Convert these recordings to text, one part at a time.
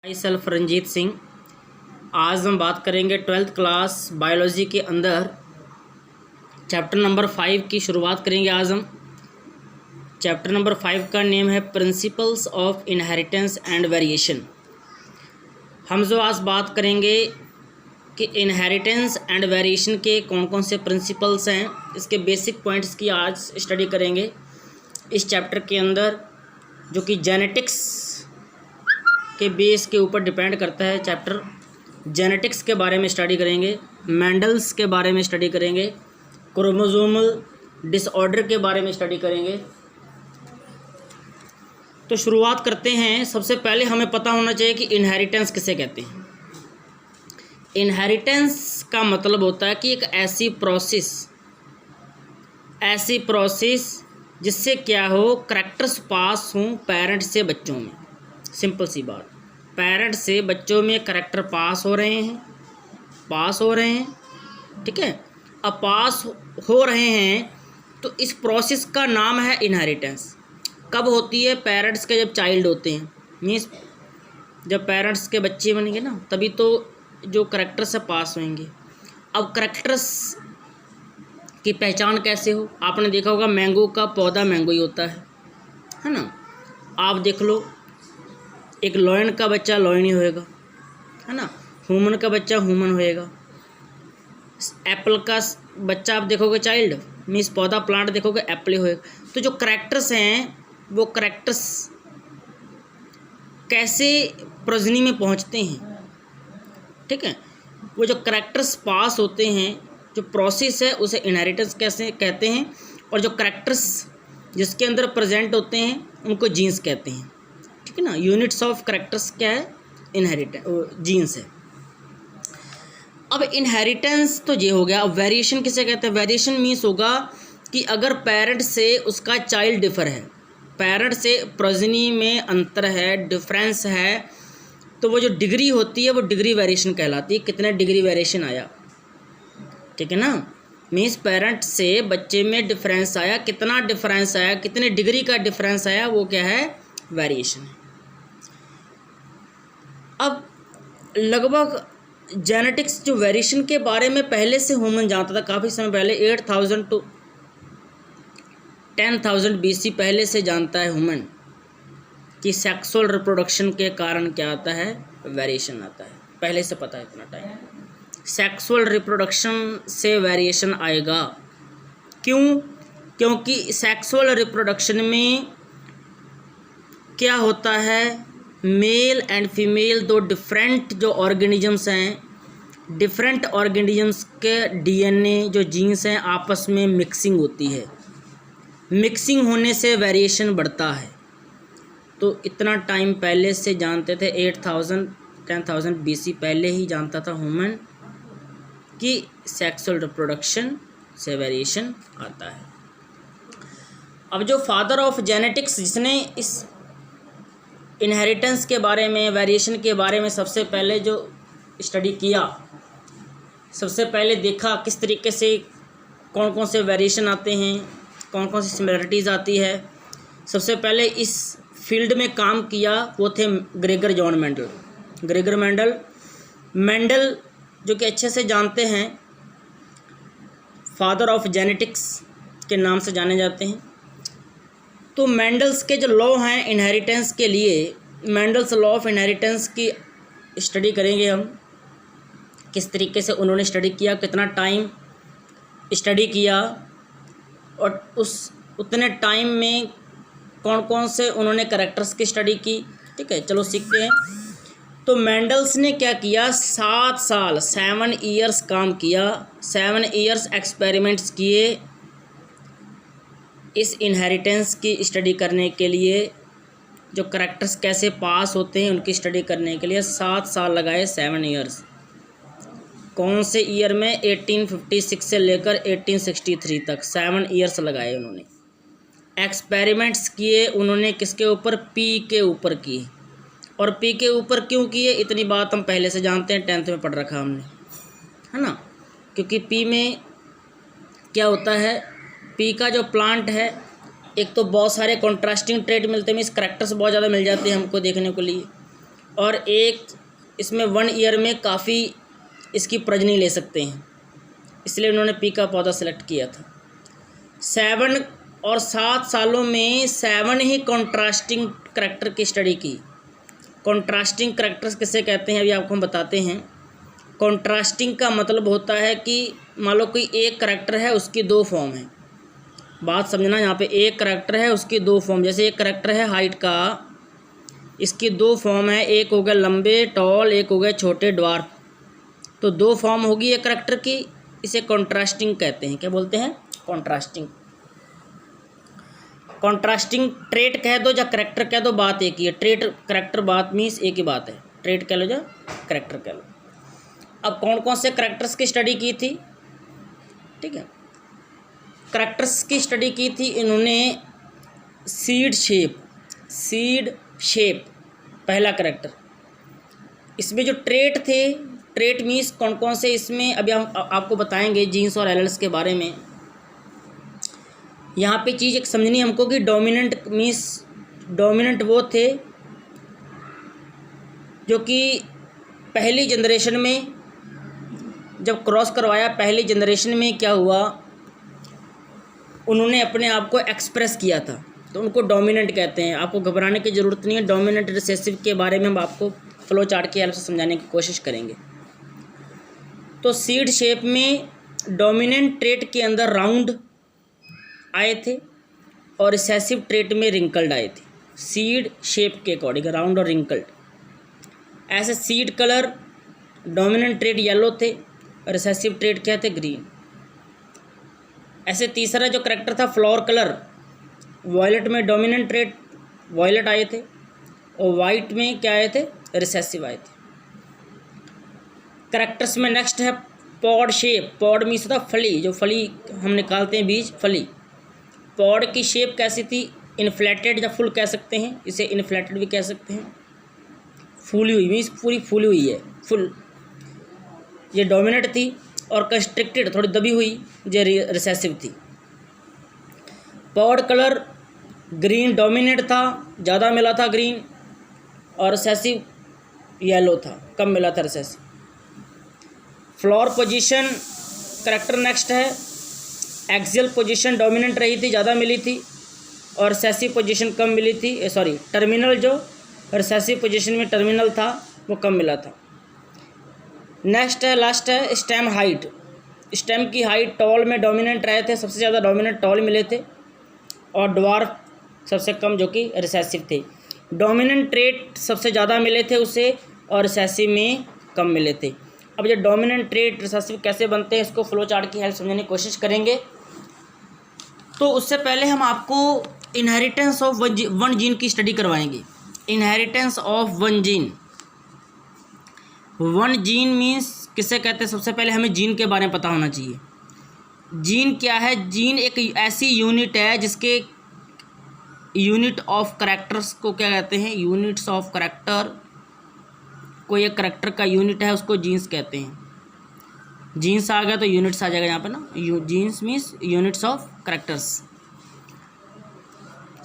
My self Ranjit Singh. आज हम बात करेंगे 12th क्लास बायोलॉजी के अंदर चैप्टर नंबर 5 की शुरुआत करेंगे। आज हम चैप्टर नंबर 5 का नेम है principles of inheritance and variation. हम जो आज बात करेंगे कि इनहेरिटेंस एंड वेरिएशन के कौन कौन से प्रिंसिपल्स हैं, इसके बेसिक पॉइंट्स की आज स्टडी करेंगे इस चैप्टर के अंदर, जो कि जेनेटिक्स के बेस के ऊपर डिपेंड करता है। चैप्टर जेनेटिक्स के बारे में स्टडी करेंगे, मेंडल्स के बारे में स्टडी करेंगे, क्रोमोसोमल डिसऑर्डर के बारे में स्टडी करेंगे। तो शुरुआत करते हैं। सबसे पहले हमें पता होना चाहिए कि इनहेरिटेंस किसे कहते हैं। इनहेरिटेंस का मतलब होता है कि एक ऐसी प्रोसेस जिससे क्या हो, करैक्टर्स पास हों पेरेंट से बच्चों में। सिंपल सी बात, पेरेंट से बच्चों में करैक्टर पास हो रहे हैं, ठीक है। अब पास हो रहे हैं तो इस प्रोसेस का नाम है इनहेरिटेंस। कब होती है? पेरेंट्स के जब चाइल्ड होते हैं, मीन्स जब पेरेंट्स के बच्चे बनेंगे ना, तभी तो जो करैक्टर से पास होंगे। अब करैक्टर्स की पहचान कैसे हो? आपने देखा होगा मैंगो का पौधा मैंगो ही होता है ना। आप देख लो, एक लॉयन का बच्चा लॉयन ही होएगा, है ना। ह्यूमन का बच्चा ह्यूमन होएगा। एप्पल का बच्चा आप देखोगे चाइल्ड, मीन्स पौधा प्लांट देखोगे एप्पल ही होएगा। तो जो करैक्टर्स हैं, वो करैक्टर्स कैसे प्रोजनी में पहुंचते हैं, ठीक है। वो जो करैक्टर्स पास होते हैं, जो प्रोसेस है, उसे इनहेरिटेंस कैसे कहते हैं। और जो करैक्टर्स जिसके अंदर प्रेजेंट होते हैं, उनको जीन्स कहते हैं, ठीक है ना। यूनिट्स ऑफ करैक्टर्स क्या है? इनहेरिटेंस, जीन्स है। अब इनहेरिटेंस तो ये हो गया। अब वेरिएशन किसे कहते हैं? वेरिएशन मीन्स होगा कि अगर पेरेंट से उसका चाइल्ड डिफर है, पेरेंट से प्रोजनी में अंतर है, डिफरेंस है, तो वो जो डिग्री होती है वो डिग्री वेरिएशन कहलाती है। कितने डिग्री वेरिएशन आया, ठीक है ना। मीन्स पेरेंट से बच्चे में डिफरेंस आया, कितना डिफरेंस आया, कितने डिग्री का डिफरेंस आया, वो क्या है? वेरिएशन है। अब लगभग जेनेटिक्स जो वेरिएशन के बारे में पहले से ह्यूमन जानता था, काफ़ी समय पहले, 8000 to 10,000 BC पहले से जानता है ह्यूमन कि सेक्सुअल रिप्रोडक्शन के कारण क्या आता है? वेरिएशन आता है। पहले से पता है इतना टाइम। सेक्सुअल रिप्रोडक्शन से वेरिएशन आएगा। क्यों? क्योंकि सेक्सुअल रिप्रोडक्शन में क्या होता है, मेल एंड फीमेल दो डिफरेंट जो ऑर्गेनिजम्स हैं, डिफरेंट ऑर्गेनिजम्स के DNA जो जीन्स हैं, आपस में मिक्सिंग होती है। मिक्सिंग होने से वेरिएशन बढ़ता है। तो इतना टाइम पहले से जानते थे, 8000 10,000 BC पहले ही जानता था ह्यूमन कि सेक्सुअल रिप्रोडक्शन से वेरिएशन आता है। अब जो फादर ऑफ जेनेटिक्स, जिसने इस इनहेरिटेंस के बारे में, वेरिएशन के बारे में सबसे पहले जो स्टडी किया, सबसे पहले देखा किस तरीके से कौन कौन से वेरिएशन आते हैं, कौन कौन सी सिमिलरिटीज़ आती है, सबसे पहले इस फील्ड में काम किया वो थे Gregor John Mendel. Gregor Mendel जो कि अच्छे से जानते हैं, फादर ऑफ जेनेटिक्स के नाम से जाने जाते हैं। तो मेंडल्स के जो लॉ हैं इनहेरिटेंस के लिए, मेंडल्स लॉ ऑफ इनहेरिटेंस की स्टडी करेंगे हम। किस तरीके से उन्होंने स्टडी किया, कितना टाइम स्टडी किया, और उतने टाइम में कौन कौन से उन्होंने करैक्टर्स की स्टडी की, ठीक है। चलो सीखते हैं। तो मेंडल्स ने क्या किया, 7 ईयर्स काम किया, 7 ईयर्स एक्सपेरिमेंट्स किए इस इनहेरिटेंस की स्टडी करने के लिए। जो करैक्टर्स कैसे पास होते हैं उनकी स्टडी करने के लिए 7 साल लगाए, 7 ईयर्स। कौन से ईयर में? 1856 से लेकर 1863 तक 7 ईयर्स लगाए उन्होंने। एक्सपेरिमेंट्स किए उन्होंने किसके ऊपर? पी के ऊपर किए। और पी के ऊपर क्यों किए? इतनी बात हम पहले से जानते हैं, 10th में पढ़ रखा हमने, है ना। क्योंकि पी में क्या होता है, पी का जो प्लांट है, एक तो बहुत सारे कॉन्ट्रास्टिंग ट्रेट मिलते हैं, मीन्स करैक्टर्स बहुत ज़्यादा मिल जाते हैं हमको देखने को लिए। और एक इसमें 1 ईयर में काफ़ी इसकी प्रजनी ले सकते हैं, इसलिए उन्होंने पी का पौधा सेलेक्ट किया था। 7 और 7 सालों में 7 ही कॉन्ट्रास्टिंग करैक्टर की स्टडी की। कॉन्ट्रास्टिंग करैक्टर्स किसे कहते हैं अभी आपको हम बताते हैं। कॉन्ट्रास्टिंग का मतलब होता है कि मान लो कोई एक करैक्टर है, उसकी 2 फॉर्म है। बात समझना, यहाँ पे एक करैक्टर है, उसकी 2 फॉर्म। जैसे एक करैक्टर है हाइट का, इसकी 2 फॉर्म है, एक हो गया लंबे टॉल, एक हो गया छोटे ड्वार्फ। तो 2 फॉर्म होगी एक करैक्टर की, इसे कॉन्ट्रास्टिंग कहते हैं। क्या बोलते हैं? कॉन्ट्रास्टिंग। कॉन्ट्रास्टिंग ट्रेट कह दो या करैक्टर कह दो, बात एक ही है। ट्रेट करैक्टर बात मीन्स एक ही बात है, ट्रेट कह लो या करैक्टर कह लो। अब कौन कौन से करैक्टर्स की स्टडी की थी? ठीक है, करैक्टर्स की स्टडी की थी इन्होंने। सीड शेप पहला करैक्टर। इसमें जो ट्रेट थे, ट्रेट मीन्स कौन कौन से, इसमें अभी हम आपको बताएंगे जीन्स और एलेल्स के बारे में। यहाँ पे चीज़ एक समझनी हमको कि डोमिनेंट मीन्स डोमिनेंट वो थे जो कि पहली जनरेशन में जब क्रॉस करवाया, पहली जनरेशन में क्या हुआ, उन्होंने अपने आप को एक्सप्रेस किया था, तो उनको डोमिनेंट कहते हैं। आपको घबराने की ज़रूरत नहीं है, डोमिनेंट रिसेसिव के बारे में हम आपको फ्लो चार्ट की हेल्प से समझाने की कोशिश करेंगे। तो सीड शेप में डोमिनेंट ट्रेट के अंदर राउंड आए थे और रिसेसिव ट्रेट में रिंकल्ड आए थे। सीड शेप के अकॉर्डिंग राउंड और रिंकल्ड। ऐसे seed colour dominant trait yellow थे और रिसेसिव ट्रेट क्या थे? ग्रीन। ऐसे तीसरा जो करैक्टर था फ्लावर कलर, वॉयलेट में डोमिनेंट ट्रेट वॉयलेट आए थे और वाइट में क्या आए थे? रिसेसिव आए थे। करैक्टर्स में नेक्स्ट है पॉड शेप। पॉड मीन्स होता फली, जो फली हम निकालते हैं बीज, फली। पॉड की शेप कैसी थी? इन्फ्लेटेड या फुल कह सकते हैं, इसे इन्फ्लेटेड भी कह सकते हैं। फूली हुई मीन्स पूरी फूली हुई है, फुल। ये डोमिनेंट थी और कंस्ट्रिक्टेड थोड़ी दबी हुई, जो रिसेसिव थी। पॉड कलर ग्रीन डोमिनेंट था, ज़्यादा मिला था ग्रीन, और रिसेसिव येलो था, कम मिला था recessive. Flower position character next है। एक्सियल पोजीशन डोमिनेंट रही थी, ज़्यादा मिली थी, और रिसेसिव पोजीशन कम मिली थी। टर्मिनल जो रिसेसिव पोजीशन में टर्मिनल था वो कम मिला था। नेक्स्ट है, लास्ट है स्टेम हाइट। स्टेम की हाइट टॉल में डोमिनेंट रहे थे, सबसे ज़्यादा डोमिनेंट टॉल मिले थे, और ड्वार्फ सबसे कम जो कि रिसेसिव थे। डोमिनेंट ट्रेट सबसे ज़्यादा मिले थे उसे, और रिसेसिव में कम मिले थे। अब ये डोमिनेंट ट्रेट रिसेसिव कैसे बनते हैं, इसको फ्लो चार्ट की हेल्प समझने की कोशिश करेंगे। तो उससे पहले हम आपको इनहेरिटेंस ऑफ वन जीन की स्टडी करवाएंगे। Inheritance of one gene. One gene means किसे कहते हैं? सबसे पहले हमें जीन के बारे में पता होना चाहिए। जीन क्या है? जीन एक ऐसी यूनिट है जिसके यूनिट ऑफ करैक्टर्स को क्या कहते हैं? Units of character. कोई एक करैक्टर का यूनिट है, उसको जीन्स कहते हैं। जीन्स आ गया तो यूनिट्स आ जाएगा यहाँ पे ना। Genes means units of characters.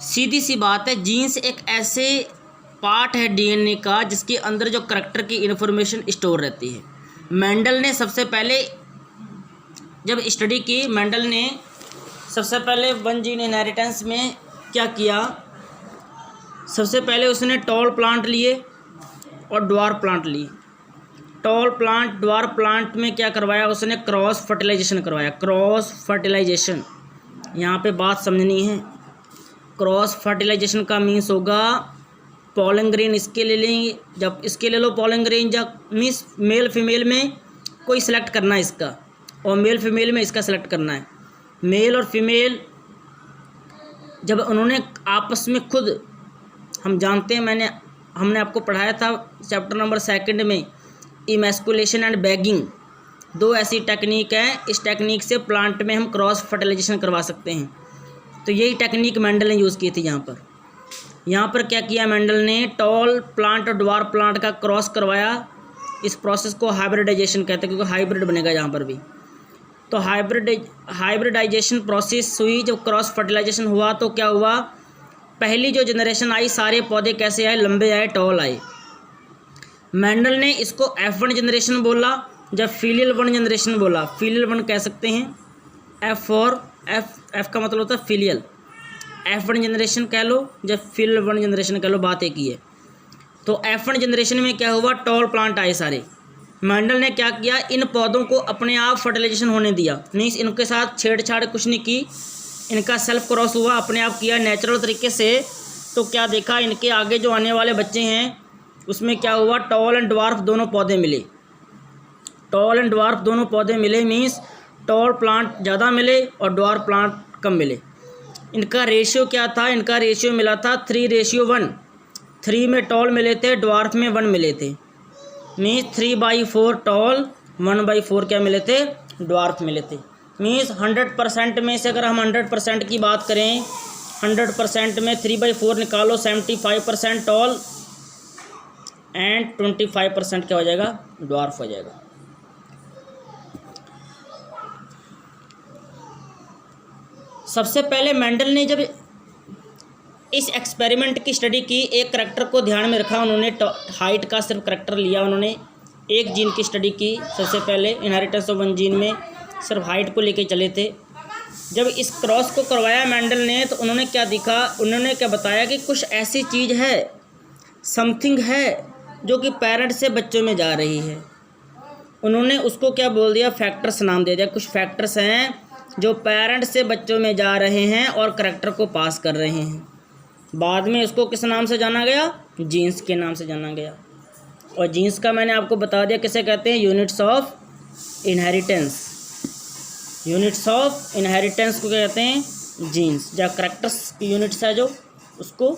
सीधी सी बात है, जीन्स एक ऐसे पार्ट है डीएनए का जिसके अंदर जो करैक्टर की इन्फॉर्मेशन स्टोर रहती है। मेंडल ने सबसे पहले जब स्टडी की, मेंडल ने सबसे पहले वन जीन इनहेरिटेंस में क्या किया? सबसे पहले उसने टॉल प्लांट लिए और ड्वार्फ प्लांट लिए। टॉल प्लांट ड्वार्फ प्लांट में क्या करवाया उसने? क्रॉस फर्टिलाइजेशन करवाया। क्रॉस फर्टिलाइजेशन, यहाँ पे बात समझनी है। क्रॉस फर्टिलाइजेशन का मीन्स होगा पॉलन ग्रेन इसके ले लेंगे, जब इसके ले लो पॉलन ग्रेन, जब मीन्स मेल फीमेल में कोई सिलेक्ट करना है इसका, और मेल फीमेल में इसका सिलेक्ट करना है। मेल और फीमेल जब उन्होंने आपस में खुद, हम जानते हैं, हमने आपको पढ़ाया था चैप्टर नंबर 2 में, इमैस्कुलेशन एंड बैगिंग, 2 ऐसी टेक्निक है। इस टेक्निक से प्लांट में हम क्रॉस फर्टिलाइजेशन करवा सकते हैं। तो यही टेक्निक मेंडल ने यूज़ की थी। यहाँ पर क्या किया मेंडल ने? टॉल प्लांट और ड्वार्फ प्लांट का क्रॉस करवाया। इस प्रोसेस को हाइब्रिडाइजेशन कहते हैं, क्योंकि हाइब्रिड बनेगा यहाँ पर भी। तो हाइब्रिडाइजेशन प्रोसेस हुई। जब क्रॉस फर्टिलाइजेशन हुआ तो क्या हुआ? पहली जो जनरेशन आई, सारे पौधे कैसे आए? लंबे आए, टॉल आए। मेंडल ने इसको F1 जनरेशन बोला जब फीलियल 1 जनरेशन बोला। फीलियल 1 कह सकते हैं, F और F का मतलब होता है फीलियल। F1 जनरेशन कह लो जब फीलियल 1 जनरेशन कह लो, बात एक ही है। तो F1 जनरेशन में क्या हुआ, टॉल प्लांट आए सारे। मेंडल ने क्या किया, इन पौधों को अपने आप फर्टिलाइजेशन होने दिया, मीन्स इनके साथ छेड़छाड़ कुछ नहीं की, इनका सेल्फ क्रॉस हुआ, अपने आप किया नेचुरल तरीके से। तो क्या देखा, इनके आगे जो आने वाले बच्चे हैं उसमें क्या हुआ, टॉल एंड ड्वार्फ दोनों पौधे मिले। टॉल एंड ड्वार्फ दोनों पौधे मिले मीन्स टॉल प्लांट ज़्यादा मिले और ड्वार्फ प्लांट कम मिले। इनका रेशियो क्या था, इनका रेशियो मिला था 3:1। 3 में टॉल मिले थे, ड्वार्फ में 1 मिले थे, मीन्स 3/4 टॉल 1/4 क्या मिले थे, ड्वार्फ मिले थे। मीन्स 100% में से अगर हम 100% की बात करें, 100% में 3/4 निकालो, 75% टॉल एंड 25% क्या हो जाएगा, ड्वार्फ हो जाएगा। सबसे पहले मेंडल ने जब इस एक्सपेरिमेंट की स्टडी की, एक करैक्टर को ध्यान में रखा उन्होंने, हाइट का सिर्फ करैक्टर लिया उन्होंने, एक जीन की स्टडी की सबसे पहले, इनहेरिटेंस ऑफ 1 जीन में सिर्फ हाइट को लेके चले थे। जब इस क्रॉस को करवाया मेंडल ने तो उन्होंने क्या दिखा, उन्होंने क्या बताया कि कुछ ऐसी चीज़ है, समथिंग है जो कि पेरेंट से बच्चों में जा रही है। उन्होंने उसको क्या बोल दिया, फैक्टर्स नाम दे दिया। कुछ फैक्टर्स हैं जो पेरेंट से बच्चों में जा रहे हैं और करैक्टर को पास कर रहे हैं। बाद में उसको किस नाम से जाना गया, जीन्स के नाम से जाना गया। और जीन्स का मैंने आपको बता दिया किसे कहते हैं, units of inheritance. Units of inheritance को क्या कहते हैं, जीन्स। जब करैक्टर्स की यूनिट्स है जो, उसको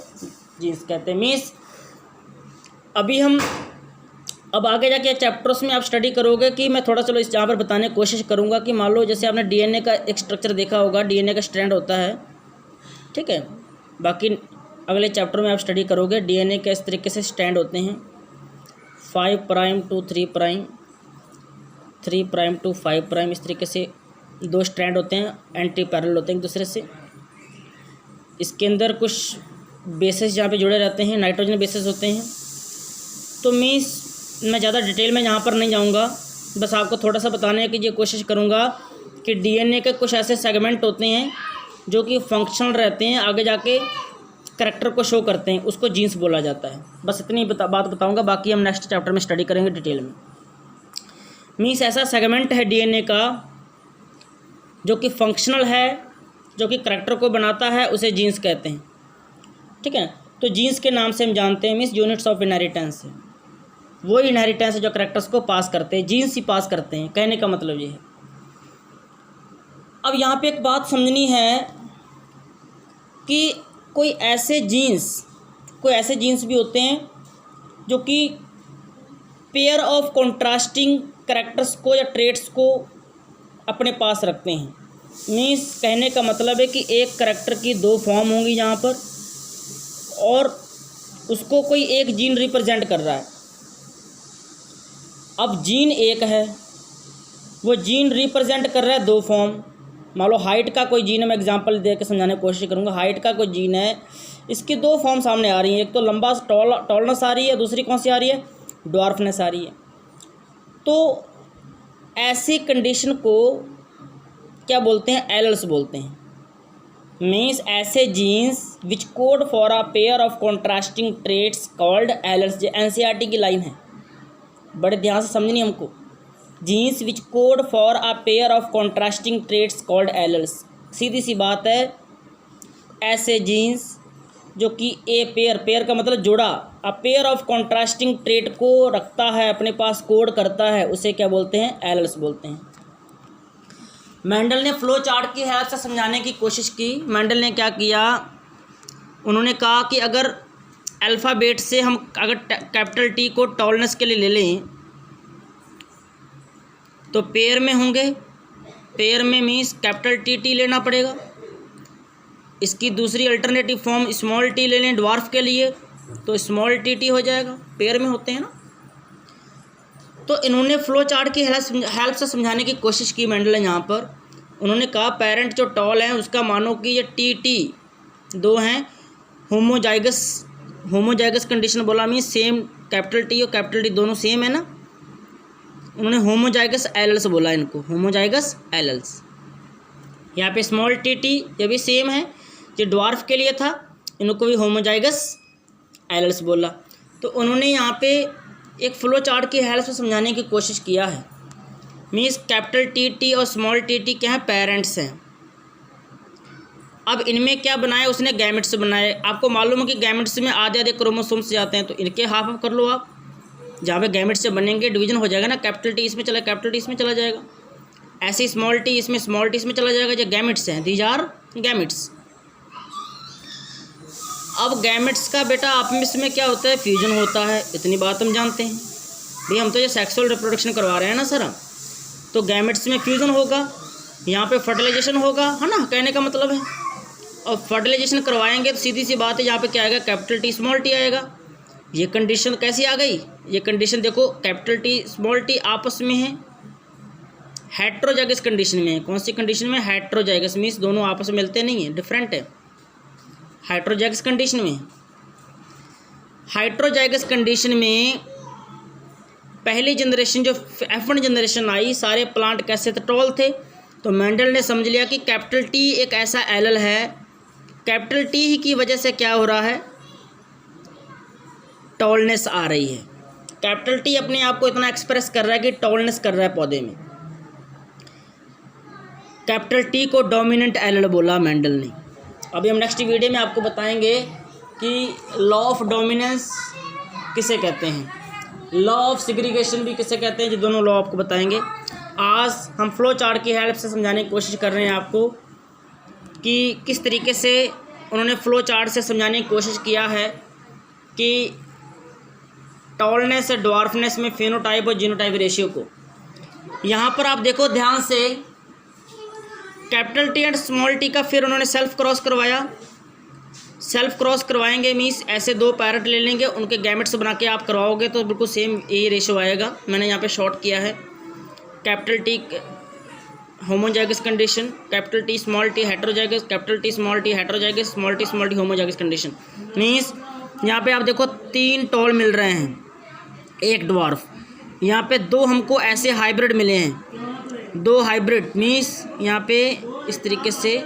जीन्स कहते हैं। मीन्स अभी हम अब आगे जाके चैप्टर्स में आप स्टडी करोगे कि मैं थोड़ा चलो इस यहाँ पर बताने की कोशिश करूँगा कि मान लो जैसे आपने डीएनए का एक स्ट्रक्चर देखा होगा, डीएनए का स्ट्रैंड होता है, ठीक है। बाकी अगले चैप्टर में आप स्टडी करोगे डीएनए के इस तरीके से स्ट्रैंड होते हैं, 5' to 3', 3' to 5', इस तरीके से 2 स्ट्रैंड होते हैं, एंटी पैरेलल होते हैं एक दूसरे से। इसके अंदर कुछ बेसेस जहाँ पे जुड़े रहते हैं, नाइट्रोजन बेसेस होते हैं। तो मीन्स मैं ज़्यादा डिटेल में यहाँ पर नहीं जाऊँगा, बस आपको थोड़ा सा बताने की ये कोशिश करूँगा कि डीएनए के कुछ ऐसे सेगमेंट होते हैं जो कि फंक्शनल रहते हैं, आगे जाके करैक्टर को शो करते हैं, उसको जीन्स बोला जाता है। बस इतनी बात बताऊँगा, बाकी हम नेक्स्ट चैप्टर में स्टडी करेंगे डिटेल में। मीन्स ऐसा सेगमेंट है डीएनए का जो कि फंक्शनल है, जो कि करैक्टर को बनाता है, उसे जीन्स कहते हैं, ठीक है। तो जीन्स के नाम से हम जानते हैं, मीन्स यूनिट्स ऑफ इनहेरिटेंस है, वो इनहेरिटेंस है जो करैक्टर्स को पास करते हैं, जीन्स ही पास करते हैं, कहने का मतलब ये है। अब यहाँ पे एक बात समझनी है कि कोई ऐसे जीन्स भी होते हैं जो कि पेयर ऑफ कॉन्ट्रास्टिंग करैक्टर्स को या ट्रेट्स को अपने पास रखते हैं। मीन्स कहने का मतलब है कि एक करैक्टर की 2 फॉर्म होंगी यहाँ पर, और उसको कोई एक जीन रिप्रेजेंट कर रहा है। अब जीन एक है, वो जीन रिप्रेजेंट कर रहा है 2 फॉर्म। मान लो हाइट का कोई जीन है, मैं एग्जांपल दे के समझाने की कोशिश करूँगा। हाइट का कोई जीन है, इसकी 2 फॉर्म सामने आ रही हैं, एक तो लंबा टॉलनेस आ रही है, दूसरी कौन सी आ रही है, ड्वार्फनेस आ रही है। तो ऐसी कंडीशन को क्या बोलते हैं, एलल्स बोलते हैं। मीन्स ऐसे genes which code for a pair of contrasting traits called alleles. जो एनसीईआरटी की लाइन है, बड़े ध्यान से समझनी हमको। Genes which code for a pair of contrasting traits called alleles. सीधी सी बात है, ऐसे जीन्स जो कि पेयर का मतलब जोड़ा, अ पेयर ऑफ कॉन्ट्रास्टिंग ट्रेट को रखता है, अपने पास कोड करता है, उसे क्या बोलते हैं, एलल्स बोलते हैं। मेंडल ने फ्लो चार्ट की हेल्प से समझाने की कोशिश की। मेंडल ने क्या किया, उन्होंने कहा कि अगर अल्फ़ाबेट से हम अगर कैपिटल टी को टॉलनेस के लिए ले लें तो पेयर में होंगे, पेयर में मीन्स कैपिटल टी लेना पड़ेगा। इसकी दूसरी अल्टरनेटिव फॉर्म स्मॉल टी ले लें ड्वार्फ के लिए तो स्मॉल टी हो जाएगा, पेयर में होते हैं ना। तो इन्होंने फ्लो चार्ट की हेल्प से समझाने की कोशिश की मेंडल ने। यहाँ पर उन्होंने कहा पेरेंट जो टॉल है उसका मानो कि ये टी 2 हैं, होमोजाइगस कंडीशन बोला, मीन सेम कैपिटल टी और कैपिटल टी दोनों सेम है ना, उन्होंने होमोजाइगस एलल्स बोला इनको, होमोजाइगस एलल्स। यहाँ पे स्मॉल टी टी ये भी सेम है, जो ड्वार्फ के लिए था इनको भी होमोजाइगस एलल्स बोला। तो उन्होंने यहाँ पे एक फ्लो चार्ट की हेल्प से समझाने की कोशिश किया है। मीन्स कैपिटल टी टी और स्मॉल टी टी क्या है, पेरेंट्स हैं। अब इनमें क्या बनाया उसने, गैमेट्स बनाए। आपको मालूम है कि गैमेट्स में आधे आधे क्रोमोसोम्स जाते हैं, तो इनके हाफ ऑफ कर लो आप। जहाँ पे गैमेट्स से बनेंगे डिवीजन हो जाएगा ना, कैपिटल टी इसमें चला, कैपिटल टी इसमें चला जाएगा, ऐसे ही स्मॉल टी इसमें, स्मॉल टी इसमें चला जाएगा। जो गैमेट्स हैं, दीज आर गैमेट्स। अब गैमेट्स का बेटा आपस में क्या होता है, फ्यूजन होता है, इतनी बात हम जानते हैं भाई। हम तो ये सेक्सुअल रिप्रोडक्शन करवा रहे हैं ना सर हम, तो गैमेट्स में फ्यूजन होगा, यहाँ पे फर्टिलाइजेशन होगा, है ना, कहने का मतलब है। और फर्टिलाइजेशन करवाएंगे तो सीधी सी बात है, यहाँ पे क्या आएगा, कैपिटल टी स्मॉल टी आएगा। ये कंडीशन कैसी आ गई, ये कंडीशन देखो, कैपिटल टी स्मॉल टी आपस में है, हेट्रोजाइगस कंडीशन में है। कौन सी कंडीशन में, हेट्रोजाइगस, मीन्स दोनों आपस में मिलते नहीं है, डिफरेंट है, हेट्रोजाइगस कंडीशन में। हेट्रोजाइगस कंडीशन में पहली जनरेशन जो F1 जनरेशन आई, सारे प्लांट कैसे थे, टॉल थे। तो मेंडल ने समझ लिया कि कैपिटल टी एक ऐसा एलल है, कैपिटल टी ही की वजह से क्या हो रहा है, टॉलनेस आ रही है। कैपिटल टी अपने आप को इतना एक्सप्रेस कर रहा है कि टॉलनेस कर रहा है पौधे में। कैपिटल टी को डोमिनेंट एलल बोला मेंडल ने। अभी हम नेक्स्ट वीडियो में आपको बताएंगे कि लॉ ऑफ डोमिनेंस किसे कहते हैं, लॉ ऑफ सेग्रीगेशन भी किसे कहते हैं, जो दोनों लॉ आपको बताएंगे। आज हम फ्लो चार्ट की हेल्प से समझाने की कोशिश कर रहे हैं आपको कि किस तरीके से उन्होंने फ्लो चार्ट से समझाने की कोशिश किया है कि टॉलनेस और ड्वार्फनेस में फेनोटाइप और जीनोटाइप रेशियो को। यहाँ पर आप देखो ध्यान से, capital T and small T का फिर उन्होंने सेल्फ क्रॉस करवाया। सेल्फ क्रॉस करवाएंगे मीन्स ऐसे दो पैरेट ले लेंगे, उनके गैमेट्स बना के आप करवाओगे तो बिल्कुल सेम ये रेशियो आएगा। मैंने यहाँ पे शॉर्ट किया है, capital T homozygous condition, capital T small T heterozygous, capital T small T heterozygous, small T homozygous condition. Means यहाँ पे आप देखो 3 टॉल मिल रहे हैं, 1 ड्वार्फ। यहाँ पे 2 हमको ऐसे हाइब्रिड मिले हैं, 2 हाइब्रिड, मीन्स यहाँ पे इस तरीके से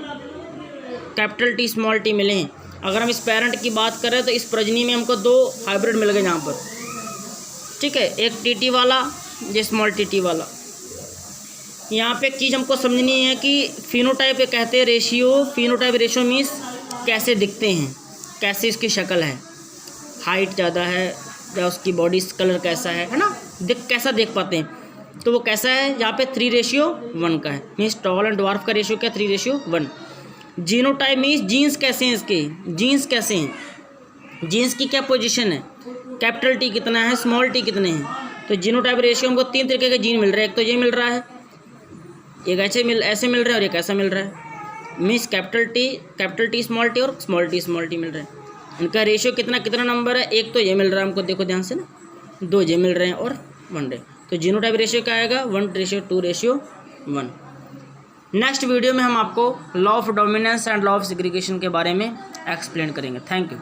कैपिटल टी स्मॉल टी मिले हैं। अगर हम इस पेरेंट की बात करें तो इस प्रजनी में हमको 2 हाइब्रिड मिल गए यहाँ पर, ठीक है, एक टी वाला, ये स्मॉल टी वाला। यहाँ पे एक चीज़ हमको समझनी है कि फिनोटाइप कहते हैं रेशियो, फिनोटाइप रेशियो मीन्स कैसे दिखते हैं, कैसे इसकी शक्ल है, हाइट ज़्यादा है या उसकी बॉडी कलर कैसा है ना, कैसा देख पाते हैं। तो वो कैसा है, यहाँ पे 3:1 का है, मीन्स टॉल एंड ड्वार्फ का रेशियो क्या, 3:1। जीनोटाइप मीन्स जीन्स कैसे हैं, इसके जीन्स कैसे हैं, जीन्स की क्या पोजीशन है, कैपिटल टी कितना है, स्मॉल टी कितने हैं। तो जीनोटाइप रेशियो हमको 3 तरीके के जीन मिल रहे हैं, एक तो ये मिल रहा है, एक ऐसे मिल रहा है और एक ऐसा मिल रहा है। Means capital T small T और स्मॉल टी मिल रहे हैं। इनका रेशियो कितना नंबर है, एक तो ये मिल रहा है हमको, देखो ध्यान से ना, 2 ये मिल रहे हैं और 1 तो जीनोटाइप रेशियो क्या आएगा, 1:2:1। नेक्स्ट वीडियो में हम आपको law of dominance and law of segregation के बारे में एक्सप्लेन करेंगे। Thank you.